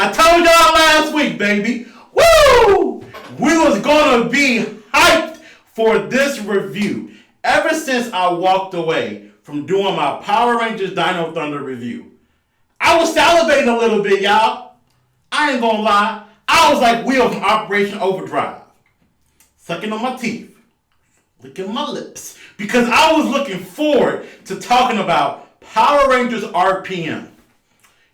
I told y'all last week, baby. Woo! We was gonna be hyped for this review. Ever since I walked away from doing my Power Rangers Dino Thunder review, I was salivating a little bit, y'all. I ain't gonna lie. I was like Will from Operation Overdrive. Sucking on my teeth. Licking my lips. Because I was looking forward to talking about Power Rangers RPM.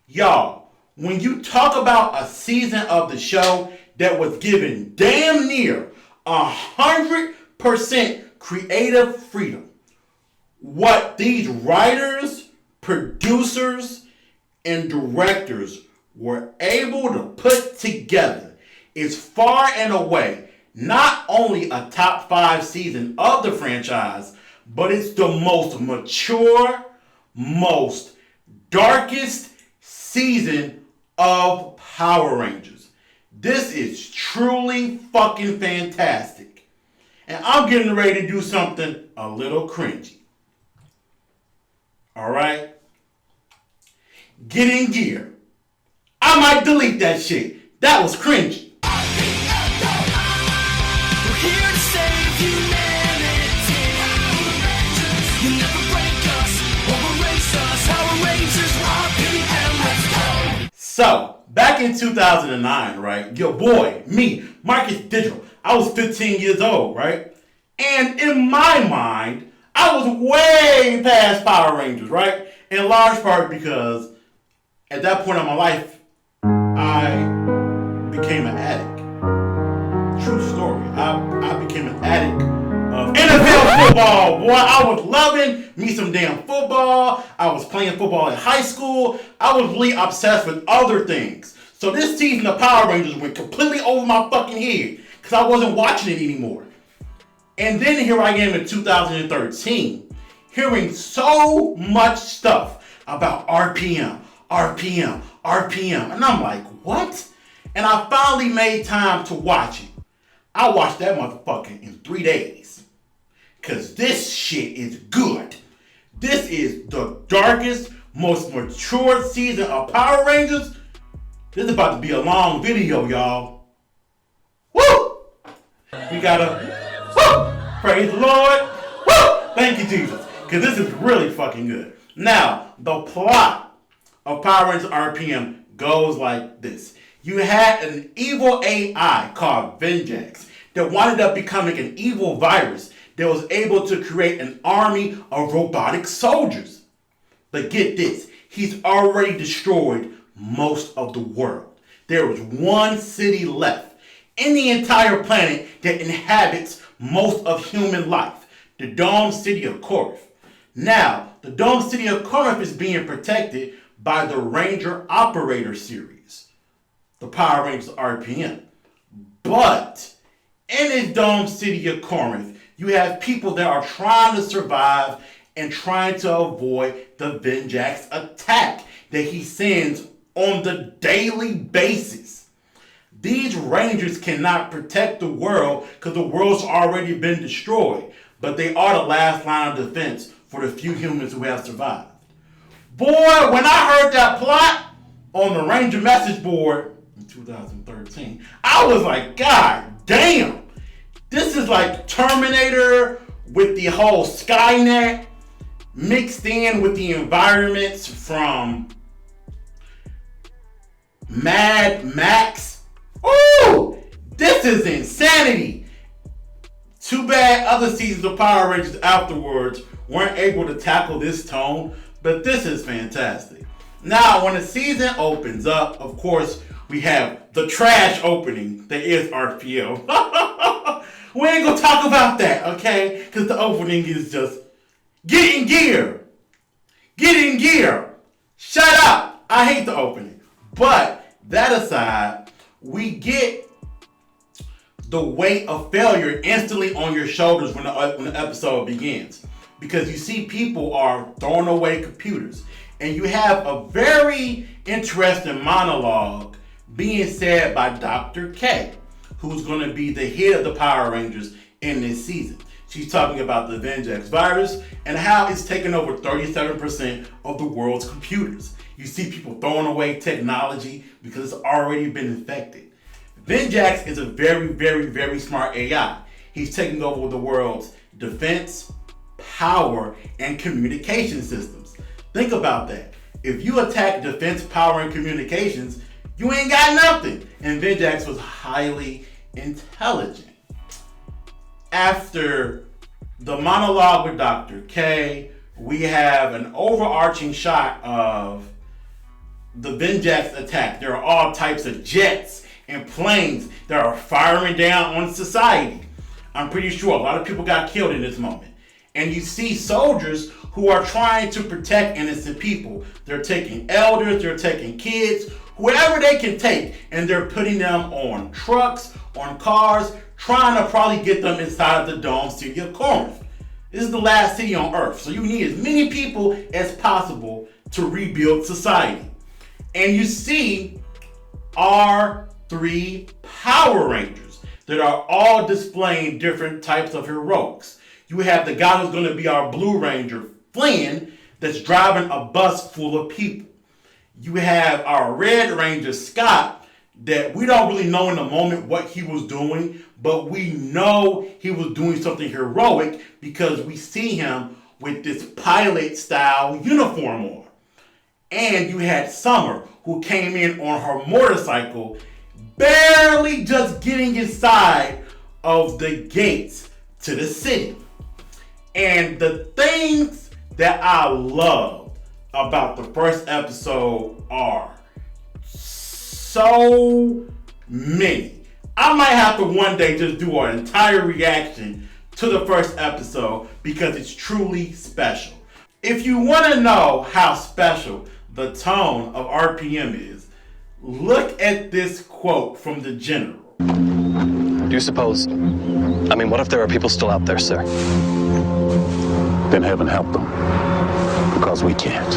Y'all, when you talk about a season of the show that was given damn near 100% creative freedom, what these writers, producers, and directors were able to put together is far and away not only a top 5 season of the franchise, but it's the most mature, most darkest season of Power Rangers. This is truly fucking fantastic. And I'm getting ready to do something a little cringy. Alright? Get in gear. I might delete that shit. That was cringy. We're here to save humanity. You never break us or erase us. Power Rangers RPM, let's go. So, back in 2009, right? Your boy, me, Marcus Digital, I was 15 years old, right? And in my mind, I was way past Power Rangers, right? In large part because at that point in my life, I became an addict. True story. I became an addict of NFL football. Boy, I was loving me some damn football. I was playing football in high school. I was really obsessed with other things. So this season of Power Rangers went completely over my fucking head because I wasn't watching it anymore. And then here I am in 2013, hearing so much stuff about RPM. And I'm like, what? And I finally made time to watch it. I watched that motherfucker in 3 days. Cause this shit is good. This is the darkest, most mature season of Power Rangers. This is about to be a long video, y'all. Woo! We gotta, woo! Praise the Lord. Woo! Thank you, Jesus. Cause this is really fucking good. Now, the plot of Power Rangers RPM goes like this. You had an evil AI called Vin Jax that wound up becoming an evil virus that was able to create an army of robotic soldiers. But get this, he's already destroyed most of the world. There is one city left in the entire planet that inhabits most of human life, the Dome City of Corinth. Now, the Dome City of Corinth is being protected by the Ranger Operator series, the Power Rangers RPM. But in this Dome City of Corinth, you have people that are trying to survive and trying to avoid the Vin Jax attack that he sends on the daily basis. These Rangers cannot protect the world because the world's already been destroyed, but they are the last line of defense for the few humans who have survived. Boy, when I heard that plot on the Ranger message board in 2013, I was like, God damn. This is like Terminator with the whole Skynet mixed in with the environments from Mad Max. Ooh, this is insanity. Too bad other seasons of Power Rangers afterwards weren't able to tackle this tone. But this is fantastic. Now, when the season opens up, of course, we have the trash opening that is RPO. We ain't gonna talk about that, okay? Because the opening is just, get in gear. Get in gear. Shut up. I hate the opening. But that aside, we get the weight of failure instantly on your shoulders when the episode begins. Because you see people are throwing away computers. And you have a very interesting monologue being said by Dr. K, who's going to be the head of the Power Rangers in this season. She's talking about the Vin Jax virus and how it's taken over 37% of the world's computers. You see people throwing away technology because it's already been infected. Vin Jax is a very, very, very smart AI. He's taking over the world's defense, power, and communication systems. Think about that. If you attack defense, power, and communications, you ain't got nothing. And Vin Jax was highly intelligent. After the monologue with Dr. K, we have an overarching shot of the Vin Jax attack. There are all types of jets and planes that are firing down on society. I'm pretty sure a lot of people got killed in this moment. And you see soldiers who are trying to protect innocent people. They're taking elders, they're taking kids, whoever they can take, and they're putting them on trucks, on cars, trying to probably get them inside of the dome city of Corinth. This is the last city on Earth, so you need as many people as possible to rebuild society. And you see our 3 Power Rangers that are all displaying different types of heroics. You have the guy who's going to be our Blue Ranger, Flynn, that's driving a bus full of people. You have our Red Ranger, Scott, that we don't really know in the moment what he was doing, but we know he was doing something heroic because we see him with this pilot-style uniform on. And you had Summer, who came in on her motorcycle, barely just getting inside of the gates to the city. And the things that I love about the first episode are so many. I might have to one day just do an entire reaction to the first episode because it's truly special. If you want to know how special the tone of RPM is, look at this quote from the general. Do you suppose... what if there are people still out there, sir? Then heaven help them, because we can't.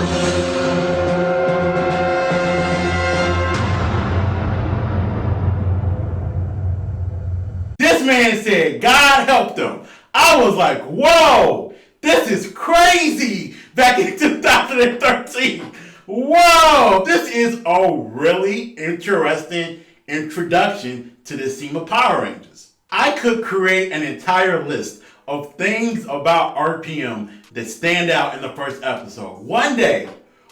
This man said, God help them. I was like, whoa, this is crazy back in 2013. Whoa, this is a really interesting introduction to the team of Power Rangers. I could create an entire list of things about RPM that stand out in the first episode. One day,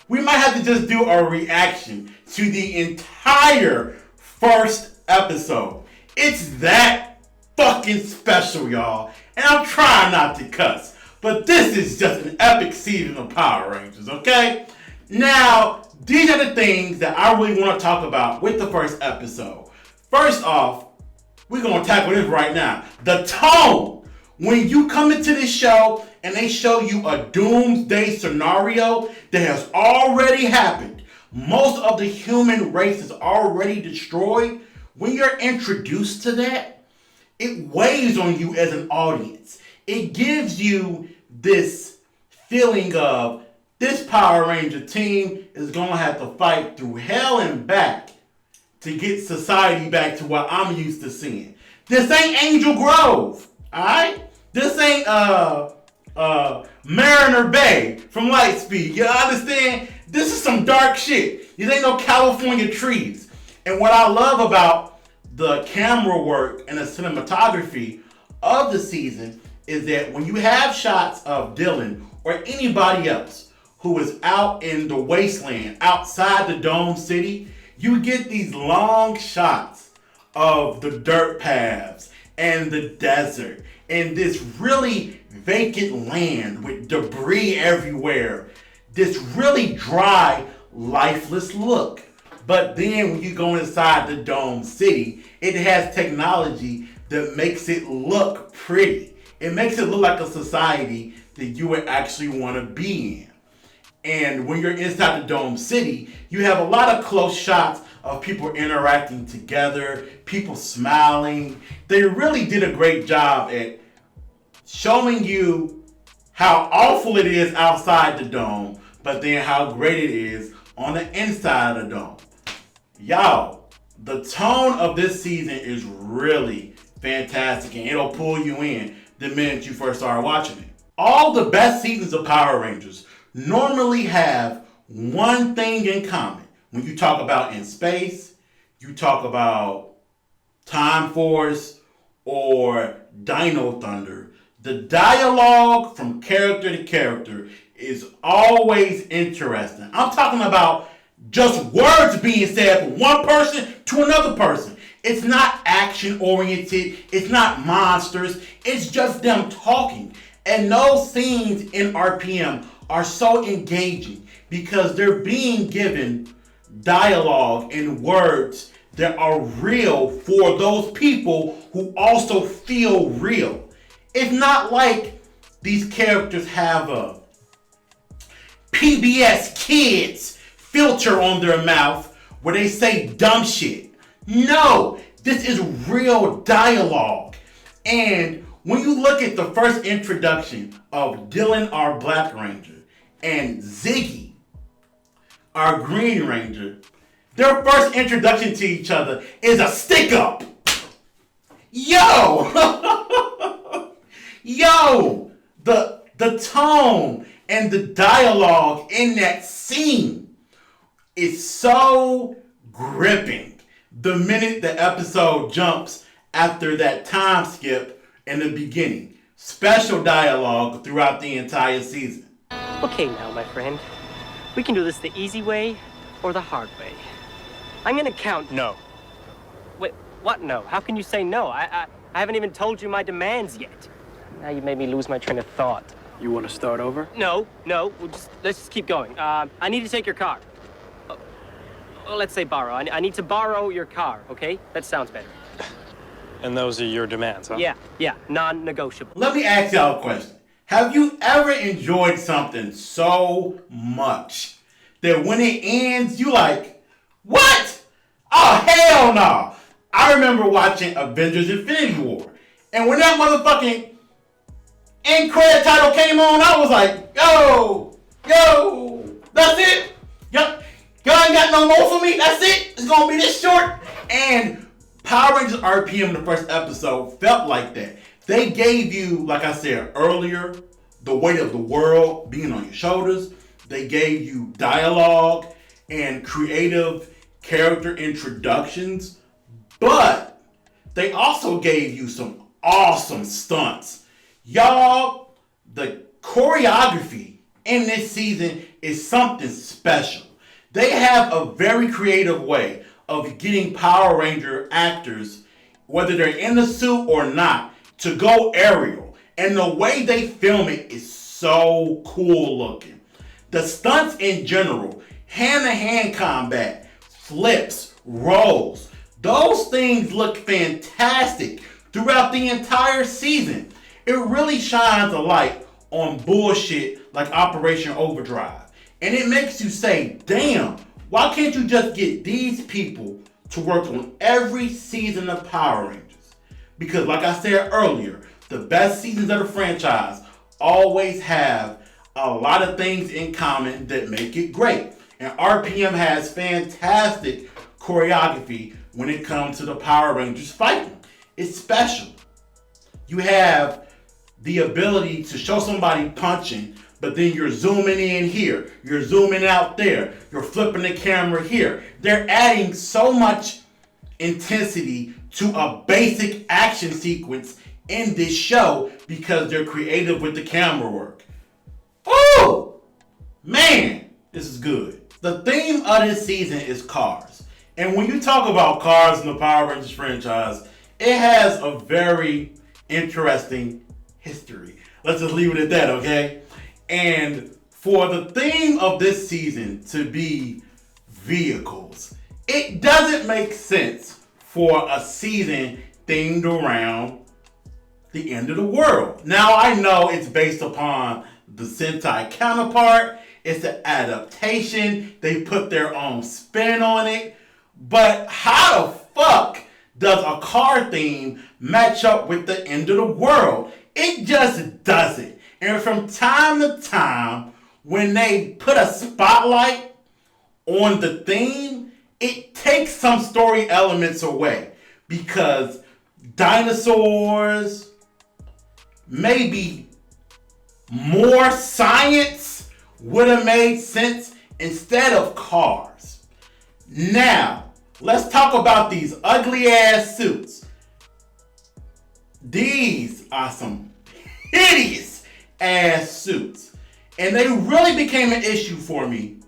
we might have to just do a reaction to the entire first episode. It's that fucking special, y'all. And I'm trying not to cuss, but this is just an epic season of Power Rangers, okay? Now, these are the things that I really want to talk about with the first episode. First off, we're going to tackle this right now. The tone. When you come into this show and they show you a doomsday scenario that has already happened, most of the human race is already destroyed, when you're introduced to that, it weighs on you as an audience. It gives you this feeling of this Power Ranger team is going to have to fight through hell and back to get society back to what I'm used to seeing. This ain't Angel Grove, alright? This ain't Mariner Bay from Lightspeed. You understand? This is some dark shit. These ain't no California trees. And what I love about the camera work and the cinematography of the season is that when you have shots of Dylan or anybody else who is out in the wasteland outside the Dome City, you get these long shots of the dirt paths and the desert and this really vacant land with debris everywhere. This really dry, lifeless look. But then when you go inside the Dome City, it has technology that makes it look pretty. It makes it look like a society that you would actually want to be in. And when you're inside the Dome City, you have a lot of close shots of people interacting together, people smiling. They really did a great job at showing you how awful it is outside the dome, but then how great it is on the inside of the dome. Y'all, the tone of this season is really fantastic and it'll pull you in. the minute you first started watching it. All the best seasons of Power Rangers normally have one thing in common. When you talk about in space, you talk about Time Force or Dino Thunder, the dialogue from character to character is always interesting. I'm talking about just words being said from one person to another person. It's not action oriented. It's not monsters. It's just them talking. And those scenes in RPM are so engaging because they're being given dialogue and words that are real for those people who also feel real. It's not like these characters have a PBS Kids filter on their mouth where they say dumb shit. No, this is real dialogue. And when you look at the first introduction of Dylan, our Black Ranger, and Ziggy, our Green Ranger, their first introduction to each other is a stick-up. Yo! Yo! The tone and the dialogue in that scene is so gripping. The minute the episode jumps after that time skip in the beginning. Special dialogue throughout the entire season. Okay now, my friend. We can do this the easy way or the hard way. I'm gonna count. No. Wait, what no? How can you say no? I haven't even told you my demands yet. Now you made me lose my train of thought. You want to start over? No, let's just keep going. I need to take your car. Well, let's say borrow. I need to borrow your car, okay? That sounds better. And those are your demands, huh? Yeah, non-negotiable. Let me ask y'all a question. Have you ever enjoyed something so much that when it ends, you like, what? Oh, hell no. I remember watching Avengers Infinity War. And when that motherfucking end credit title came on, I was like, yo, that's it? Y'all ain't got no more for me? That's it? It's gonna be this short? And Power Rangers RPM, the first episode, felt like that. They gave you, like I said earlier, the weight of the world being on your shoulders. They gave you dialogue and creative character introductions. But they also gave you some awesome stunts. Y'all, the choreography in this season is something special. They have a very creative way of getting Power Ranger actors, whether they're in the suit or not, to go aerial. And the way they film it is so cool looking. The stunts in general, hand-to-hand combat, flips, rolls, those things look fantastic throughout the entire season. It really shines a light on bullshit like Operation Overdrive. And it makes you say, damn, why can't you just get these people to work on every season of Power Rangers? Because like I said earlier, the best seasons of the franchise always have a lot of things in common that make it great. And RPM has fantastic choreography when it comes to the Power Rangers fighting. It's special. You have the ability to show somebody punching, but then you're zooming in here, you're zooming out there, you're flipping the camera here. They're adding so much intensity to a basic action sequence in this show because they're creative with the camera work. Oh, man, this is good. The theme of this season is cars. And when you talk about cars in the Power Rangers franchise, it has a very interesting history. Let's just leave it at that, okay? And for the theme of this season to be vehicles, it doesn't make sense for a season themed around the end of the world. Now, I know it's based upon the Sentai counterpart. It's an adaptation. They put their own spin on it. But how the fuck does a car theme match up with the end of the world? It just doesn't. And from time to time, when they put a spotlight on the theme, it takes some story elements away. Because dinosaurs, maybe more science would have made sense instead of cars. Now, let's talk about these ugly ass suits. These are some hideous ass suits. And they really became an issue for me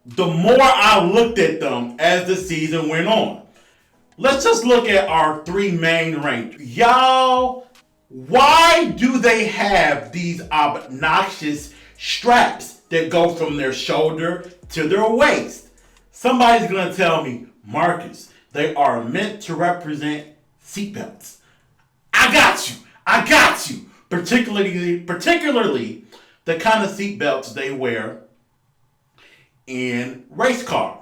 the more I looked at them as the season went on. Let's just look at our three main Rangers. Y'all, why do they have these obnoxious straps that go from their shoulder to their waist? Somebody's gonna tell me, Marcus, they are meant to represent seatbelts. I got you. Particularly the kind of seatbelts they wear in race car.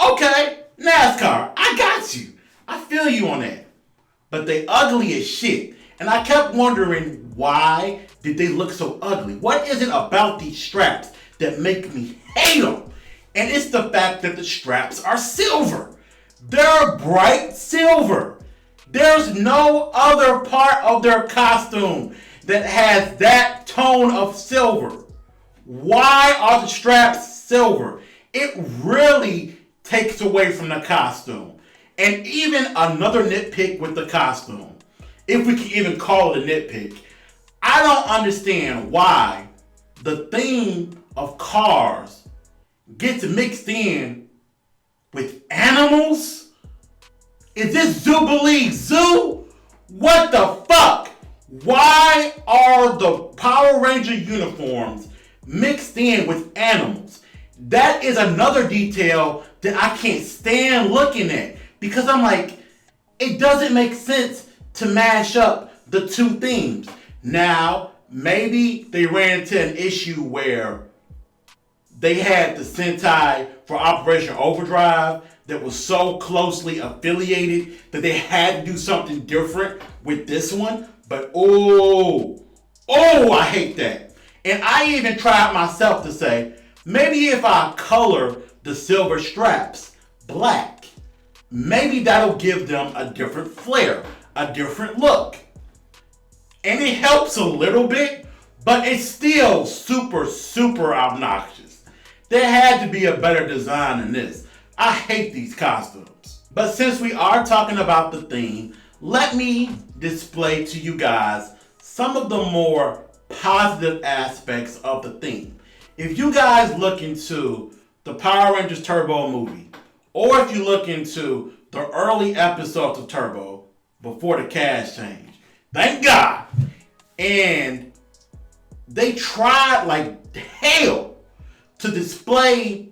Okay, NASCAR, I got you. I feel you on that. But they ugly as shit. And I kept wondering, why did they look so ugly? What is it about these straps that make me hate them? And it's the fact that the straps are silver. They're bright silver. There's no other part of their costume that has that tone of silver. Why are the straps silver? It really takes away from the costume. And even another nitpick with the costume, if we can even call it a nitpick, I don't understand why the theme of cars gets mixed in with animals. Is this Zoobilee Zoo? What the fuck? Why are the Power Ranger uniforms mixed in with animals? That is another detail that I can't stand looking at, because I'm like, it doesn't make sense to mash up the two themes. Now, maybe they ran into an issue where they had the Sentai for Operation Overdrive that was so closely affiliated that they had to do something different with this one. But I hate that. And I even tried myself to say, maybe if I color the silver straps black, maybe that'll give them a different flair, a different look. And it helps a little bit, but it's still super, super obnoxious. There had to be a better design than this. I hate these costumes. But since we are talking about the theme, let me display to you guys some of the more positive aspects of the theme. If you guys look into the Power Rangers Turbo movie, or if you look into the early episodes of Turbo before the cast change, thank God, and they tried like hell to display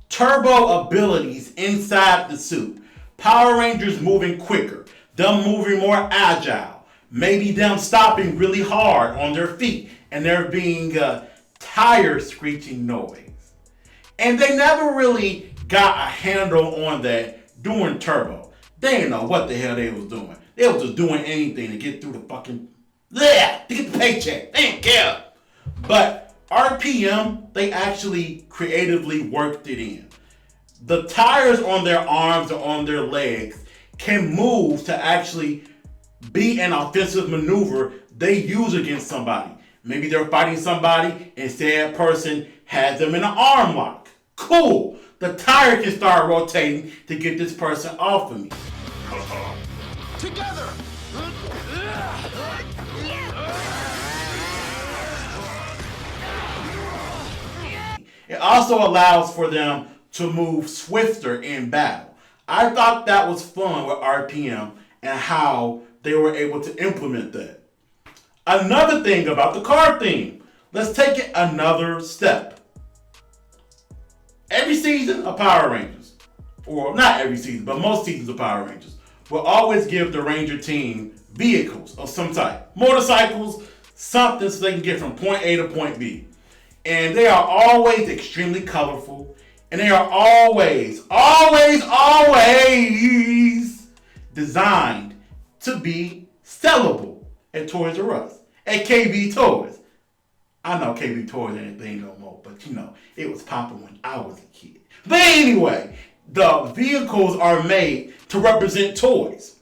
Turbo abilities inside the suit. Power Rangers moving quicker, them moving more agile, maybe them stopping really hard on their feet, and there being a tire screeching noise. And they never really got a handle on that during Turbo. They didn't know what the hell they was doing. They was just doing anything to get through the fucking, to get the paycheck. They didn't care. But RPM, they actually creatively worked it in. The tires on their arms or on their legs can move to actually be an offensive maneuver they use against somebody. Maybe they're fighting somebody and said person has them in an arm lock. Cool. The tire can start rotating to get this person off of me. Together! It also allows for them to move swifter in battle. I thought that was fun with RPM and how they were able to implement that. Another thing about the car theme, let's take it another step. Every season of Power Rangers, or not every season, but most seasons of Power Rangers, will always give the Ranger team vehicles of some type. Motorcycles, something so they can get from point A to point B. And they are always extremely colorful. And they are always designed to be sellable at Toys R Us, at KB Toys. I know KB Toys ain't a thing no more, but you know, it was popping when I was a kid. But anyway, the vehicles are made to represent toys.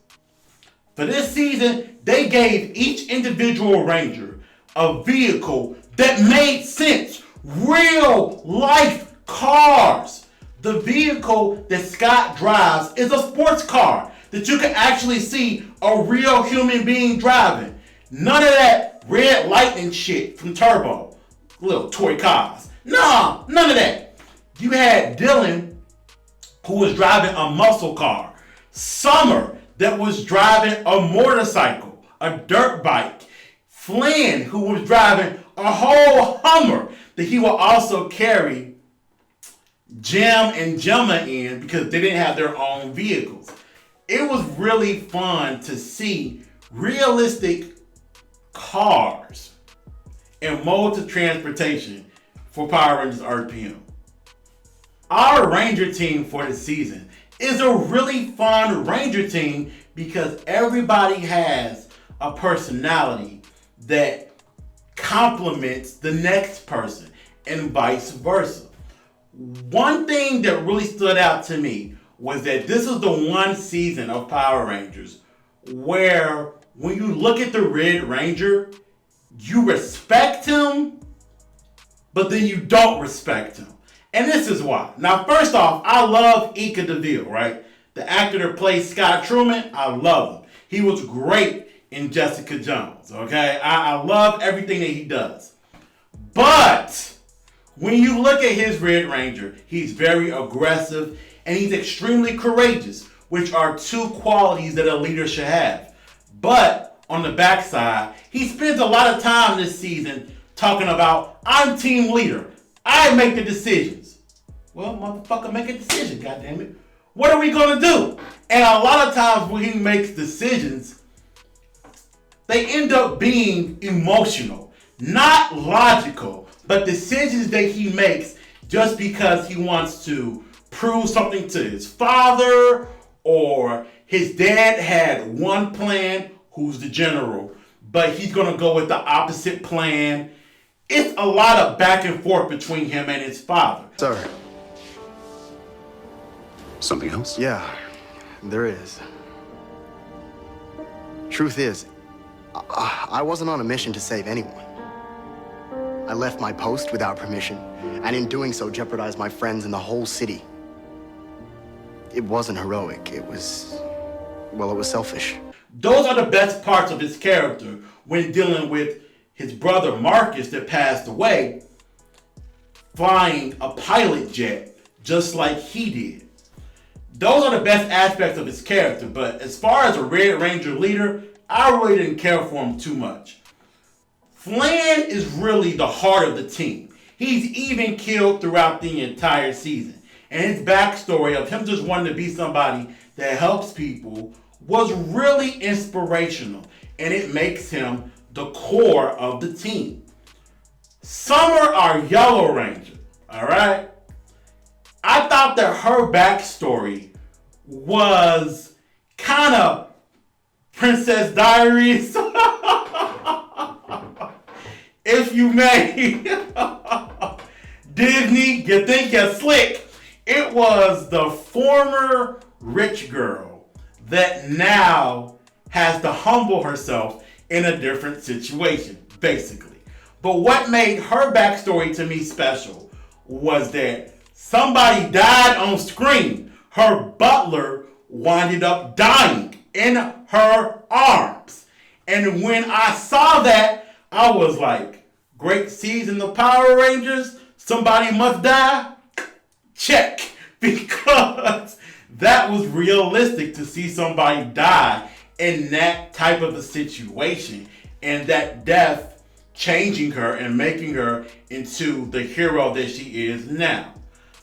For this season, they gave each individual Ranger a vehicle that made sense. Real life cars. The vehicle that Scott drives is a sports car that you can actually see a real human being driving. None of that red lightning shit from Turbo. Little toy cars. Nah, none of that. You had Dylan, who was driving a muscle car. Summer, that was driving a motorcycle, a dirt bike. Flynn, who was driving a whole Hummer that he will also carry Jim and Gemma in because they didn't have their own vehicles. It was really fun to see realistic cars and modes of transportation for Power Rangers RPM. Our Ranger team for the season is a really fun Ranger team because everybody has a personality that complements the next person and vice versa. One thing that really stood out to me was that this is the one season of Power Rangers where when you look at the Red Ranger, you respect him, but then you don't respect him. And this is why. Now, first off, I love Ika DeVille, right? The actor that plays Scott Truman, I love him. He was great in Jessica Jones, okay? I love everything that he does. But when you look at his Red Ranger, he's very aggressive and he's extremely courageous, which are two qualities that a leader should have. But on the backside, he spends a lot of time this season talking about, I'm team leader. I make the decisions. Well, motherfucker, make a decision, goddammit. What are we gonna do? And a lot of times when he makes decisions, they end up being emotional, not logical, but decisions that he makes just because he wants to prove something to his father, or his dad had one plan, who's the general, but he's gonna go with the opposite plan. It's a lot of back and forth between him and his father. Sir. Something else? Yeah, there is. Truth is, I wasn't on a mission to save anyone. I left my post without permission, and in doing so jeopardized my friends and the whole city. It wasn't heroic, it was selfish. Those are the best parts of his character when dealing with his brother Marcus that passed away, flying a pilot jet just like he did. Those are the best aspects of his character, but as far as a Red Ranger leader, I really didn't care for him too much. Flynn is really the heart of the team. He's even killed throughout the entire season. And his backstory of him just wanting to be somebody that helps people was really inspirational. And it makes him the core of the team. Summer, our Yellow Ranger, all right? I thought that her backstory was kind of Princess Diaries, if you may. Disney, you think you're slick. It was the former rich girl that now has to humble herself in a different situation, basically. But what made her backstory to me special was that somebody died on screen. Her butler winded up dying in her arms. And when I saw that, I was like, great season of Power Rangers, somebody must die? Check. Because that was realistic to see somebody die in that type of a situation, and that death changing her and making her into the hero that she is now.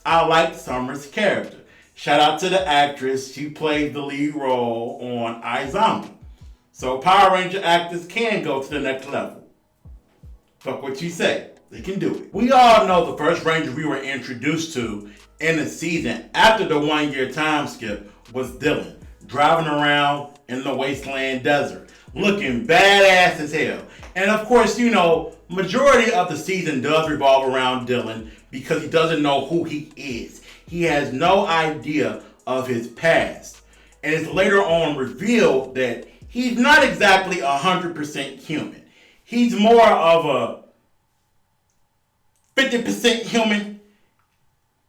I liked Summer's character. Shout out to the actress. She played the lead role on iZombie. So Power Ranger actors can go to the next level. Fuck what you say. They can do it. We all know the first Ranger we were introduced to in the season after the 1 year time skip was Dylan, driving around in the wasteland desert, looking badass as hell. And of course, you know, majority of the season does revolve around Dylan because he doesn't know who he is. He has no idea of his past. And it's later on revealed that he's not exactly 100% human. He's more of a 50% human,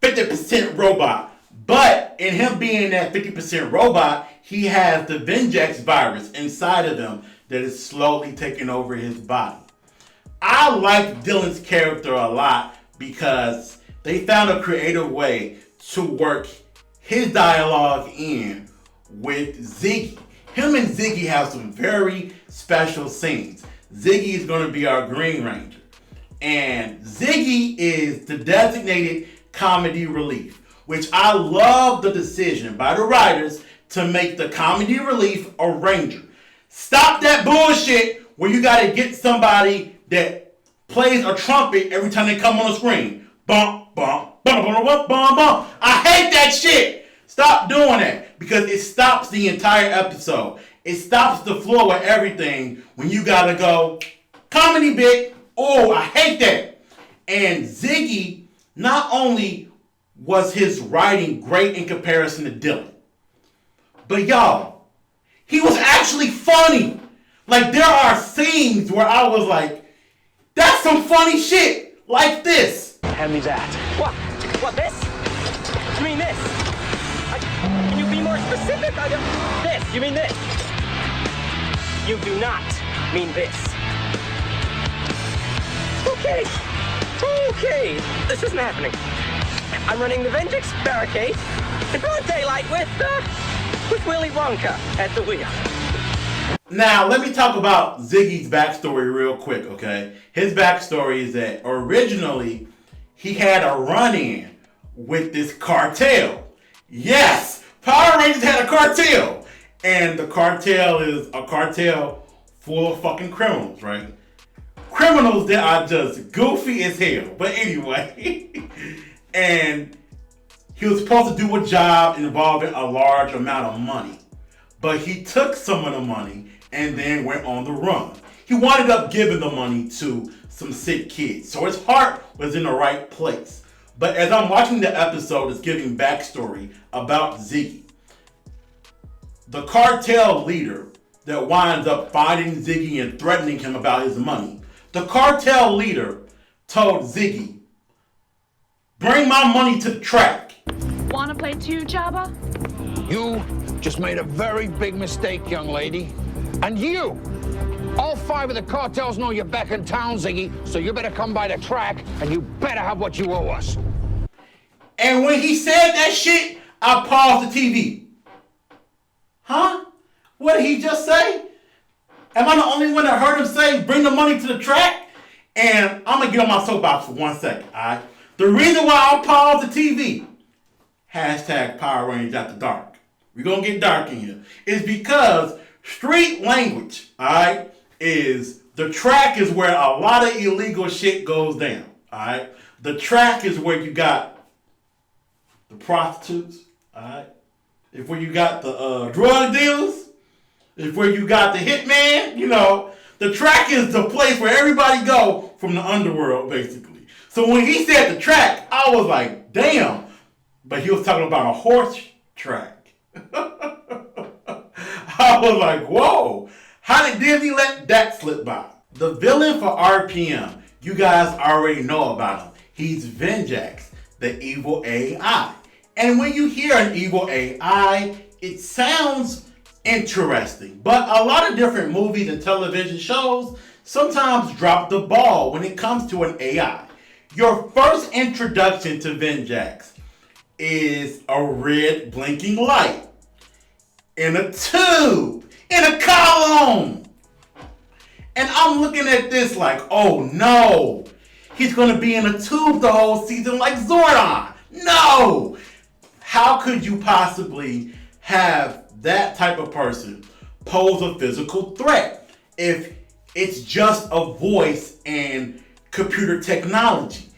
50% robot. But in him being that 50% robot, he has the Vin Jax virus inside of him that is slowly taking over his body. I like Dylan's character a lot because they found a creative way to work his dialogue in with Ziggy. Him and Ziggy have some very special scenes. Ziggy is going to be our Green Ranger. And Ziggy is the designated comedy relief, which I love the decision by the writers to make the comedy relief a ranger. Stop that bullshit where you got to get somebody that plays a trumpet every time they come on the screen. Bump, bump, bump, bump, bump, bump, bump. I hate that shit. Stop doing that because it stops the entire episode. It stops the flow of everything when you got to go, comedy bit. Oh, I hate that. And Ziggy, not only was his writing great in comparison to Dylan, but y'all, he was actually funny. Like, there are scenes where I was like, that's some funny shit, like this. Hand me that. What? What, this? You mean this? Can you be more specific? This, you mean this? You do not mean this. Okay, this isn't happening. I'm running the Vin Jax barricade in broad daylight with Willy Wonka at the wheel. Now, let me talk about Ziggy's backstory real quick, okay? His backstory is that originally he had a run-in with this cartel. Yes, Power Rangers had a cartel. And the cartel is a cartel full of fucking criminals, right? Criminals that are just goofy as hell. But anyway, and he was supposed to do a job involving a large amount of money. But he took some of the money and then went on the run. He wound up giving the money to some sick kids. So his heart was in the right place. But as I'm watching the episode, it's giving backstory about Ziggy. The cartel leader that winds up finding Ziggy and threatening him about his money, the cartel leader told Ziggy, bring my money to the track. Wanna play too, Jabba? You just made a very big mistake, young lady. And you! All 5 of the cartels know you're back in town, Ziggy, so you better come by the track, and you better have what you owe us. And when he said that shit, I paused the TV. Huh? What did he just say? Am I the only one that heard him say, bring the money to the track? And I'm going to get on my soapbox for 1 second, alright? The reason why I paused the TV, hashtag Power Rangers After Dark. We're going to get dark in here. Is because street language, alright, is the track is where a lot of illegal shit goes down, alright? The track is where you got the prostitutes, alright? It's where you got the drug dealers. It's where you got the hitman. You know, the track is the place where everybody go from the underworld, basically. So when he said the track, I was like, damn. But he was talking about a horse track. I was like, whoa. How did Disney let that slip by? The villain for RPM, you guys already know about him. He's Vin Jax, the evil AI. And when you hear an evil AI, it sounds interesting. But a lot of different movies and television shows sometimes drop the ball when it comes to an AI. Your first introduction to Vin Jax is a red blinking light in a tube, in a column. And I'm looking at this like, oh no, he's going to be in a tube the whole season like Zordon. No! How could you possibly have that type of person pose a physical threat if it's just a voice and computer technology?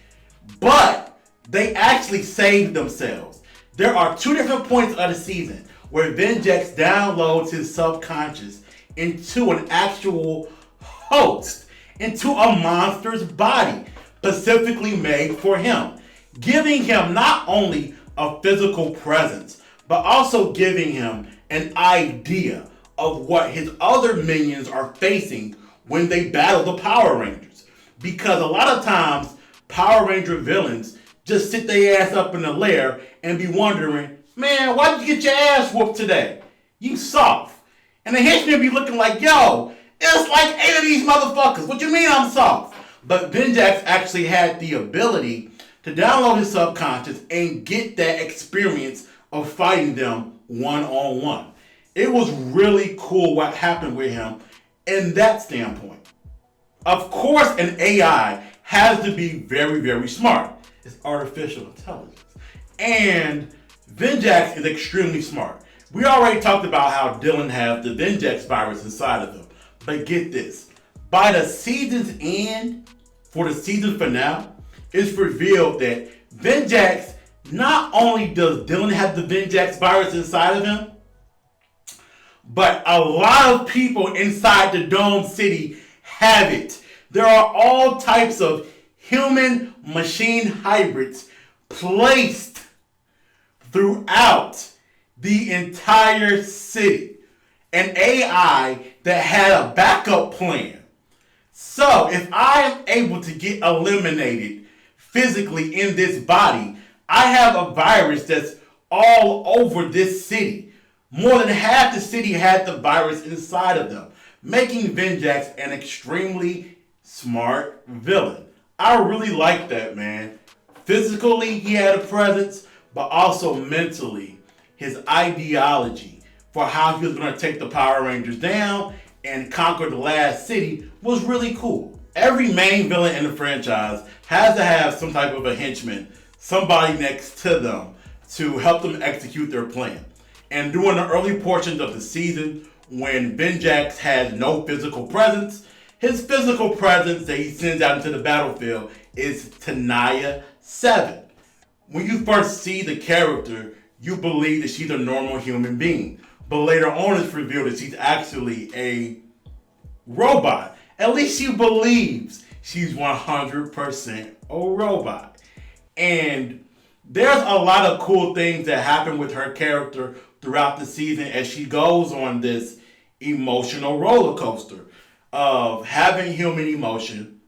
But they actually saved themselves. There are 2 different points of the season where Vin Jax downloads his subconscious into an actual host, into a monster's body, specifically made for him, giving him not only a physical presence, but also giving him an idea of what his other minions are facing when they battle the Power Rangers. Because a lot of times, Power Ranger villains just sit their ass up in the lair and be wondering, man, why'd you get your ass whooped today? You soft. And the henchman be looking like, yo, it's like 8 of these motherfuckers. What you mean I'm soft? But Vin Jax actually had the ability to download his subconscious and get that experience of fighting them one-on-one. It was really cool what happened with him in that standpoint. Of course, an AI has to be very, very smart. It's artificial intelligence. And Vin Jax is extremely smart. We already talked about how Dylan has the Vin Jax virus inside of him. But get this. By the season's end, for the season finale, it's revealed that Vin Jax, not only does Dylan have the Vin Jax virus inside of him, but a lot of people inside the Dome City have it. There are all types of human-machine hybrids placed throughout the entire city. An AI that had a backup plan. So if I am able to get eliminated physically in this body, I have a virus that's all over this city. More than half the city had the virus inside of them, making Vin Jax an extremely smart villain. I really like that, man. Physically, he had a presence, but also mentally, his ideology for how he was going to take the Power Rangers down and conquer the last city was really cool. Every main villain in the franchise has to have some type of a henchman, somebody next to them to help them execute their plan. And during the early portions of the season, when Vin Jax had no physical presence, his physical presence that he sends out into the battlefield is Tanaya 7. When you first see the character, you believe that she's a normal human being. But later on it's revealed that she's actually a robot. At least she believes she's 100% a robot. And there's a lot of cool things that happen with her character throughout the season as she goes on this emotional roller coaster of having human emotion,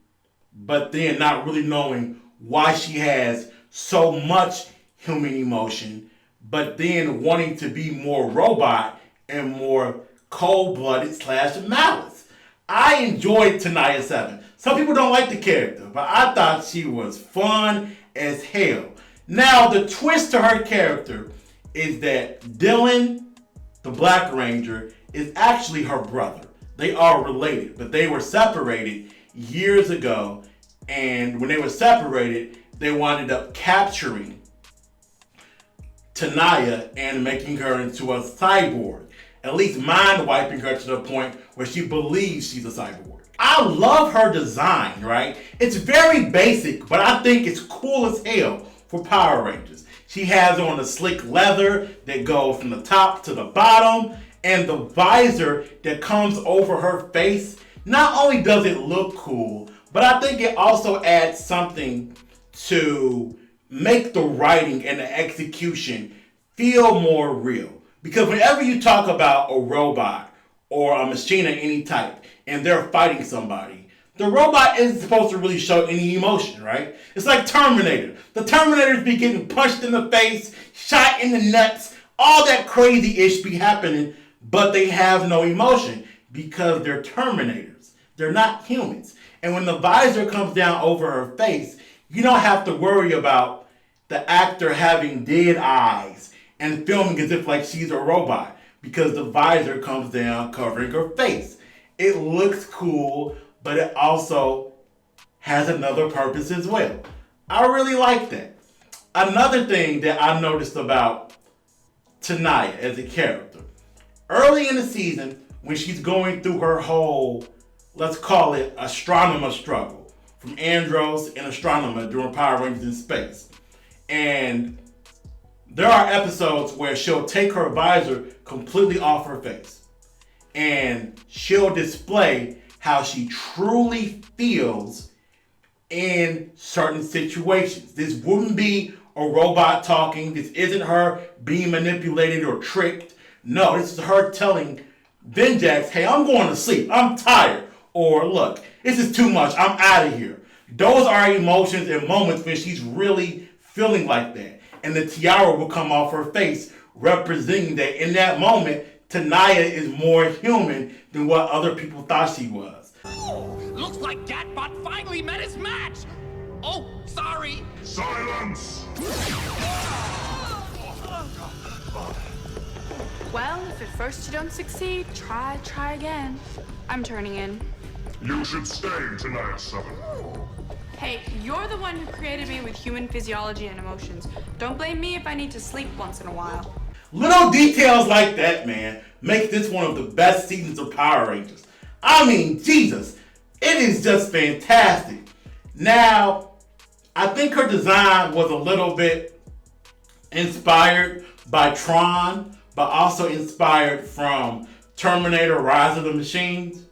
but then not really knowing why she has so much human emotion, but then wanting to be more robot and more cold-blooded / malice. I enjoyed Tanaya 7. Some people don't like the character, but I thought she was fun as hell. Now, the twist to her character is that Dylan, the Black Ranger, is actually her brother. They are related, but they were separated years ago, and when they were separated, they wound up capturing Tanaya and making her into a cyborg. At least mind wiping her to the point where she believes she's a cyborg. I love her design, right? It's very basic, but I think it's cool as hell for Power Rangers. She has on the slick leather that goes from the top to the bottom, and the visor that comes over her face. Not only does it look cool, but I think it also adds something to make the writing and the execution feel more real. Because whenever you talk about a robot or a machine of any type and they're fighting somebody, the robot isn't supposed to really show any emotion, right? It's like Terminator. The Terminators be getting punched in the face, shot in the nuts, all that crazy ish be happening, but they have no emotion because they're Terminators. They're not humans. And when the visor comes down over her face, you don't have to worry about the actor having dead eyes and filming as if like she's a robot because the visor comes down covering her face. It looks cool, but it also has another purpose as well. I really like that. Another thing that I noticed about Tanaya as a character, early in the season when she's going through her whole, let's call it astronomer struggle, from Andros and Astronomer during Power Rangers in Space. And there are episodes where she'll take her visor completely off her face and she'll display how she truly feels in certain situations. This wouldn't be a robot talking. This isn't her being manipulated or tricked. No, this is her telling Vin Jax, hey, I'm going to sleep. I'm tired. Or look, this is too much. I'm out of here. Those are emotions and moments when she's really feeling like that. And the tiara will come off her face, representing that in that moment, Tanaya is more human than what other people thought she was. Oh, looks like Gatbot finally met his match. Oh, sorry. Silence. Well, if at first you don't succeed, try again. I'm turning in. You should stay, Tanaya 7. Hey, you're the one who created me with human physiology and emotions. Don't blame me if I need to sleep once in a while. Little details like that, man, make this one of the best seasons of Power Rangers. I mean, Jesus, it is just fantastic. Now, I think her design was a little bit inspired by Tron, but also inspired from Terminator Rise of the Machines.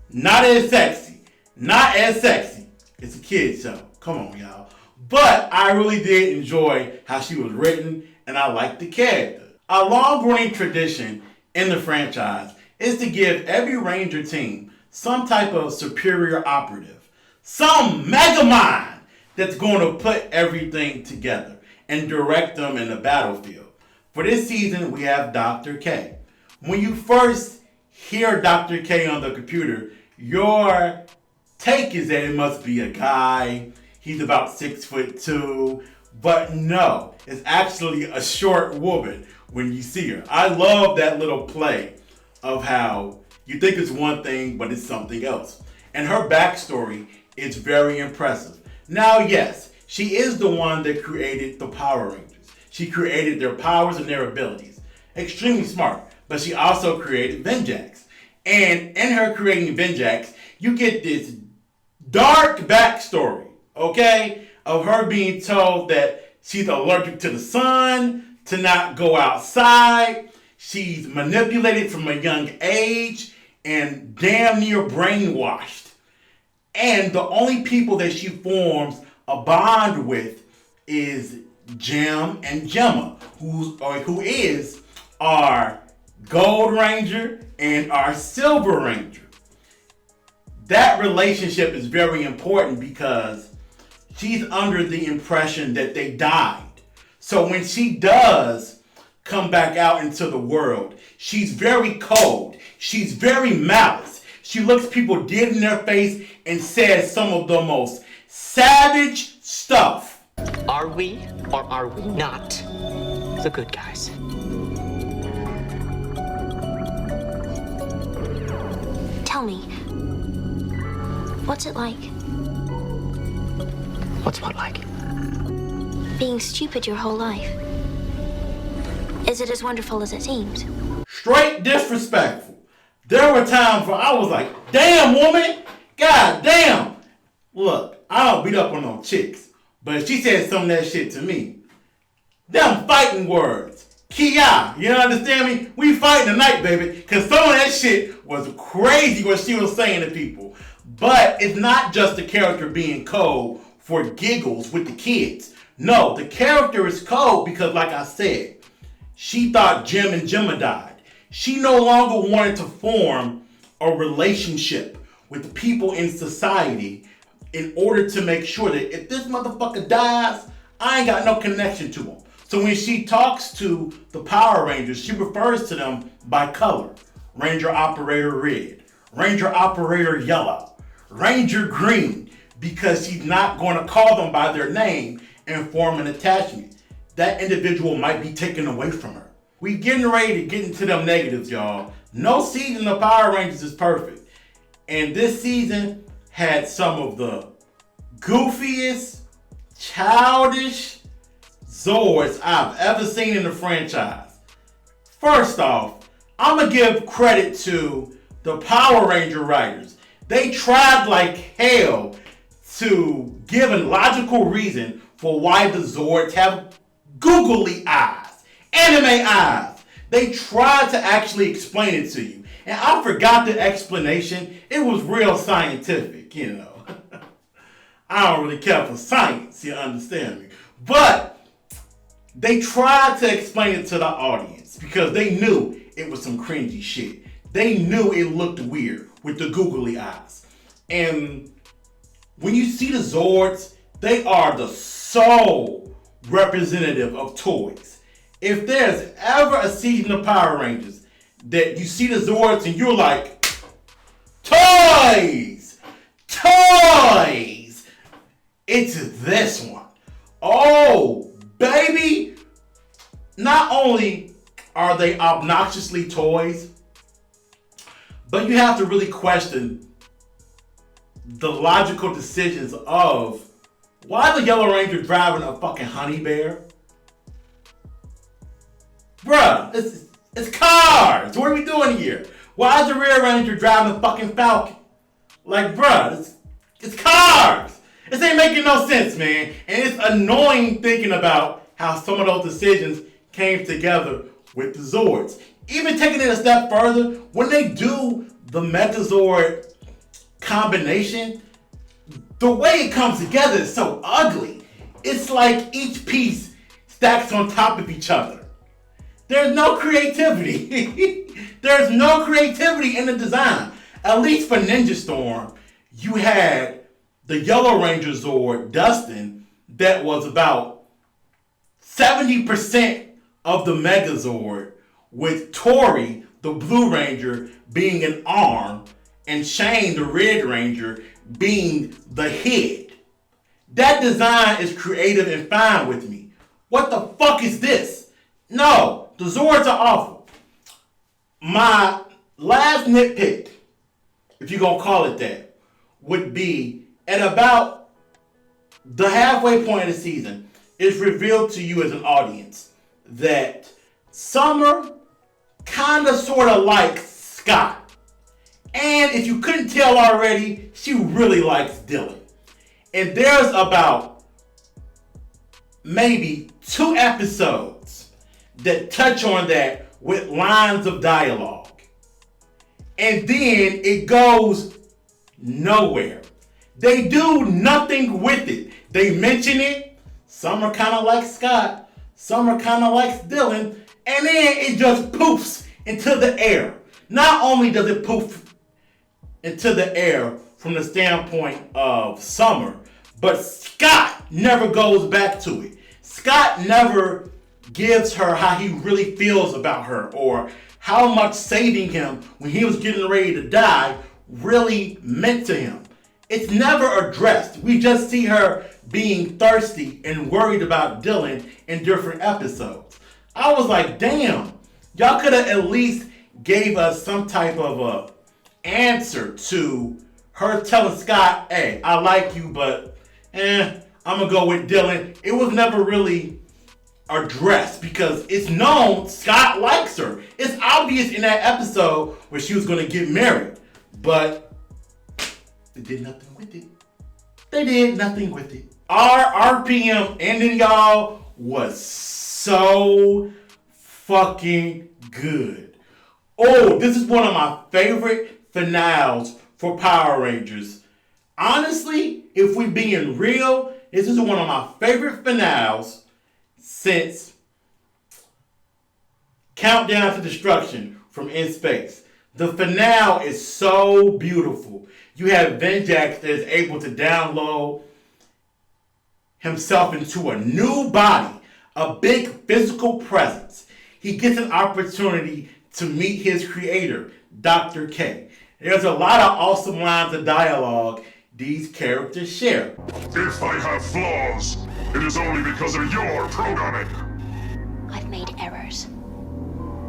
Not as sexy. Not as sexy. It's a kid's show. Come on, y'all. But I really did enjoy how she was written, and I liked the character. A long-running tradition in the franchise is to give every Ranger team some type of superior operative. Some mega mind that's going to put everything together and direct them in the battlefield. For this season, we have Dr. K. When you first hear Dr. K on the computer, your take is that it must be a guy. He's about 6'2", but no, it's actually a short woman when you see her. I love that little play of how you think it's one thing, but it's something else. And her backstory is very impressive. Now, yes, she is the one that created the Power Rangers. She created their powers and their abilities. Extremely smart. But she also created Vin Jax. And in her creating Vin Jax, you get this dark backstory, okay, of her being told that she's allergic to the sun, to not go outside. She's manipulated from a young age and damn near brainwashed. And the only people that she forms a bond with is Jim and Gemma, who is our Gold Ranger and our Silver Ranger. That relationship is very important because she's under the impression that they died. So when she does come back out into the world, she's very cold. She's very malice. She looks people dead in their face and says some of the most savage stuff. Are we or are we not the good guys? Tell me, what's it like? What's what like? Being stupid your whole life. Is it as wonderful as it seems? Straight disrespectful. There were times where I was like, damn woman, god damn. Look, I don't beat up on no chicks, but if she said some of that shit to me, them fighting words. Kia, you understand me? We fighting tonight, baby. Because some of that shit was crazy what she was saying to people. But it's not just the character being cold for giggles with the kids. No, the character is cold because, like I said, she thought Jim and Gemma died. She no longer wanted to form a relationship with the people in society in order to make sure that if this motherfucker dies, I ain't got no connection to him. So when she talks to the Power Rangers, she refers to them by color. Ranger Operator Red, Ranger Operator Yellow, Ranger Green, because she's not going to call them by their name and form an attachment. That individual might be taken away from her. We getting ready to get into them negatives, y'all. No season of Power Rangers is perfect. And this season had some of the goofiest, childish Zords I've ever seen in the franchise. First off, I'm going to give credit to the Power Ranger writers. They tried like hell to give a logical reason for why the Zords have googly eyes, anime eyes. They tried to actually explain it to you. And I forgot the explanation. It was real scientific, you know. I don't really care for science, you understand me. But they tried to explain it to the audience because they knew it was some cringy shit. They knew it looked weird with the googly eyes. And when you see the Zords, they are the sole representative of toys. If there's ever a season of Power Rangers that you see the Zords and you're like, toys! Toys! It's this one. Oh, baby! Not only are they obnoxiously toys, but you have to really question the logical decisions of why the Yellow Ranger driving a fucking honey bear? Bruh, it's cars. What are we doing here? Why is the Red Ranger driving a fucking Falcon? Like, bruh, it's cars. This ain't making no sense, man. And it's annoying thinking about how some of those decisions came together with the Zords. Even taking it a step further, when they do the Megazord combination, the way it comes together is so ugly. It's like each piece stacks on top of each other. There's no creativity. There's no creativity in the design. At least for Ninja Storm, you had the Yellow Ranger Zord, Dustin, that was about 70% of the Megazord, with Tori, the Blue Ranger, being an arm, and Shane, the Red Ranger, being the head. That design is creative and fine with me. What the fuck is this? No, the Zords are awful. My last nitpick, if you're gonna call it that, would be at about the halfway point of the season, it's revealed to you as an audience that Summer kinda sorta likes Scott. And if you couldn't tell already, she really likes Dylan. And there's about maybe 2 episodes that touch on that with lines of dialogue. And then it goes nowhere. They do nothing with it. They mention it. Summer kind of likes Scott. Summer kind of likes Dylan. And then it just poofs into the air. Not only does it poof into the air from the standpoint of Summer, but Scott never goes back to it. Scott never gives her how he really feels about her, or how much saving him when he was getting ready to die really meant to him. It's never addressed. We just see her being thirsty and worried about Dylan in different episodes. I was like, damn, y'all could have at least gave us some type of a answer to her telling Scott, hey, I like you, but I'm gonna go with Dylan. It was never really addressed because it's known Scott likes her. It's obvious in that episode where she was gonna get married, but they did nothing with it. They did nothing with it. Our RPM ending, y'all, was so fucking good. Oh, this is one of my favorite finales for Power Rangers. Honestly, if we being real, this is one of my favorite finales since Countdown to Destruction from In Space. The finale is so beautiful. You have Vin Jax that is able to download himself into a new body, a big physical presence. He gets an opportunity to meet his creator, Dr. K. There's a lot of awesome lines of dialogue these characters share. If I have flaws, it is only because of your programming. I've made errors.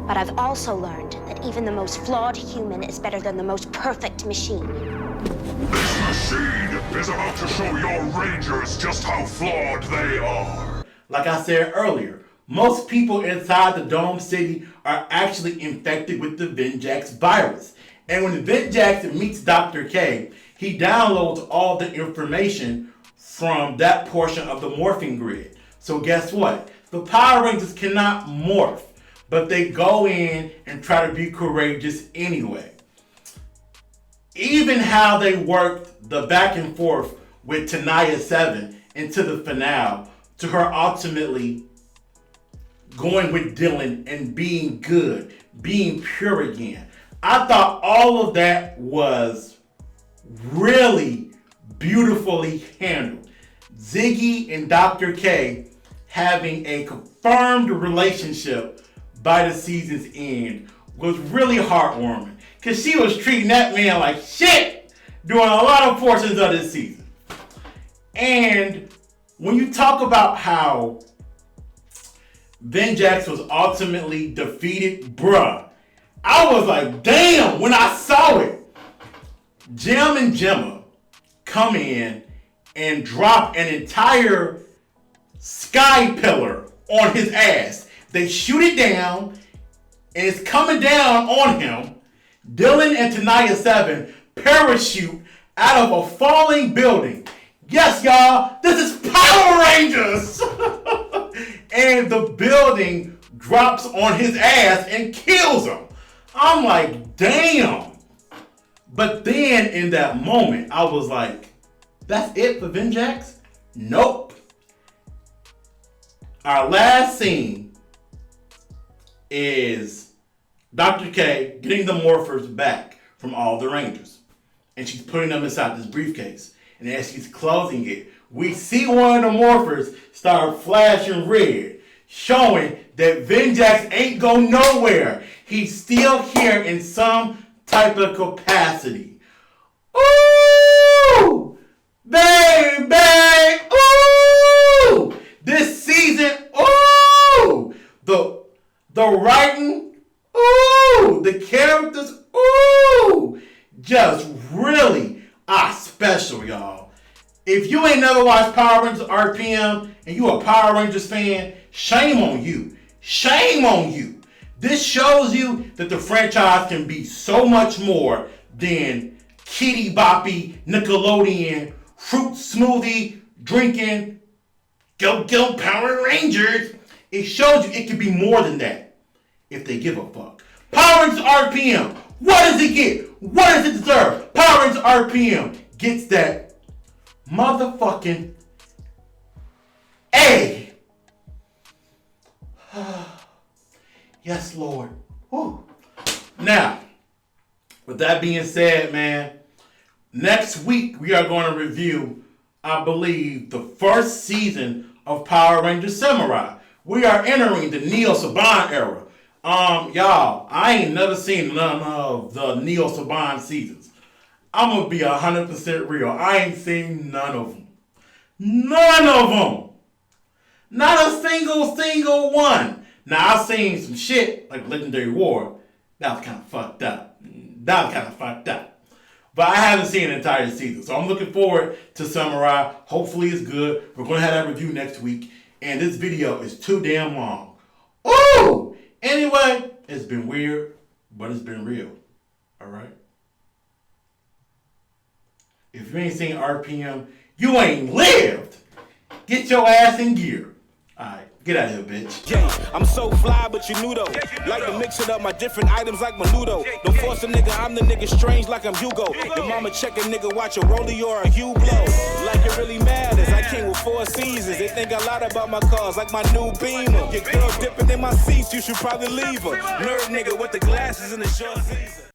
But I've also learned that even the most flawed human is better than the most perfect machine. This machine is about to show your Rangers just how flawed they are. Like I said earlier, most people inside the Dome City are actually infected with the Vin Jax virus. And when Vin Jax meets Dr. K, he downloads all the information from that portion of the morphing grid. So guess what? The Power Rangers cannot morph, but they go in and try to be courageous anyway. Even how they worked the back and forth with Tanaya 7 into the finale, to her ultimately going with Dylan and being good, being pure again. I thought all of that was really beautifully handled. Ziggy and Dr. K having a confirmed relationship by the season's end was really heartwarming, because she was treating that man like shit during a lot of portions of this season. And when you talk about how Vin Jax was ultimately defeated, bruh, I was like, damn, when I saw it. Jim and Gemma come in and drop an entire sky pillar on his ass. They shoot it down, and it's coming down on him. Dylan and Tanaya 7 parachute out of a falling building. Yes, y'all, this is Power Rangers! And the building drops on his ass and kills him. I'm like, damn. But then in that moment, I was like, that's it for Vin Jax? Nope. Our last scene is Dr. K getting the morphers back from all the Rangers. And she's putting them inside this briefcase. And as she's closing it, we see one of the morphers start flashing red, showing that Vin Jax ain't go nowhere. He's still here in some type of capacity. Ooh! Baby! Ooh! This season, ooh! The writing, ooh! The characters, ooh! Just really special, y'all. If you ain't never watched Power Rangers RPM and you a Power Rangers fan, shame on you. Shame on you. This shows you that the franchise can be so much more than kitty boppy, Nickelodeon, fruit smoothie, drinking, go Power Rangers. It shows you it can be more than that if they give a fuck. Power Rangers RPM. What does it get? What does it deserve? Power Rangers RPM gets that motherfucking A. Yes, Lord. Whew. Now, with that being said, man, next week we are going to review, I believe, the first season of Power Rangers Samurai. We are entering the Neo Saban era. Y'all, I ain't never seen none of the Neo Saban seasons. I'm gonna be 100% real. I ain't seen none of them. None of them. Not a single one. Now, I've seen some shit like Legendary War. That was kind of fucked up. But I haven't seen an entire season. So I'm looking forward to Samurai. Hopefully it's good. We're going to have that review next week. And this video is too damn long. Ooh! Anyway, it's been weird, but it's been real. Alright? If you ain't seen RPM, you ain't lived. Get your ass in gear. Alright, get out of here, bitch. Yeah, I'm so fly, but you knew though. Like to mix it up my different items like Menudo. Don't force a nigga, I'm the nigga strange like I'm Hugo. Your mama check a nigga, watch a rollie or a Hugh blow. Like it really matters, I came with 4 seasons. They think a lot about my cars like my new Beamer. Your girl dipping in my seats, you should probably leave her. Nerd nigga with the glasses and the short season.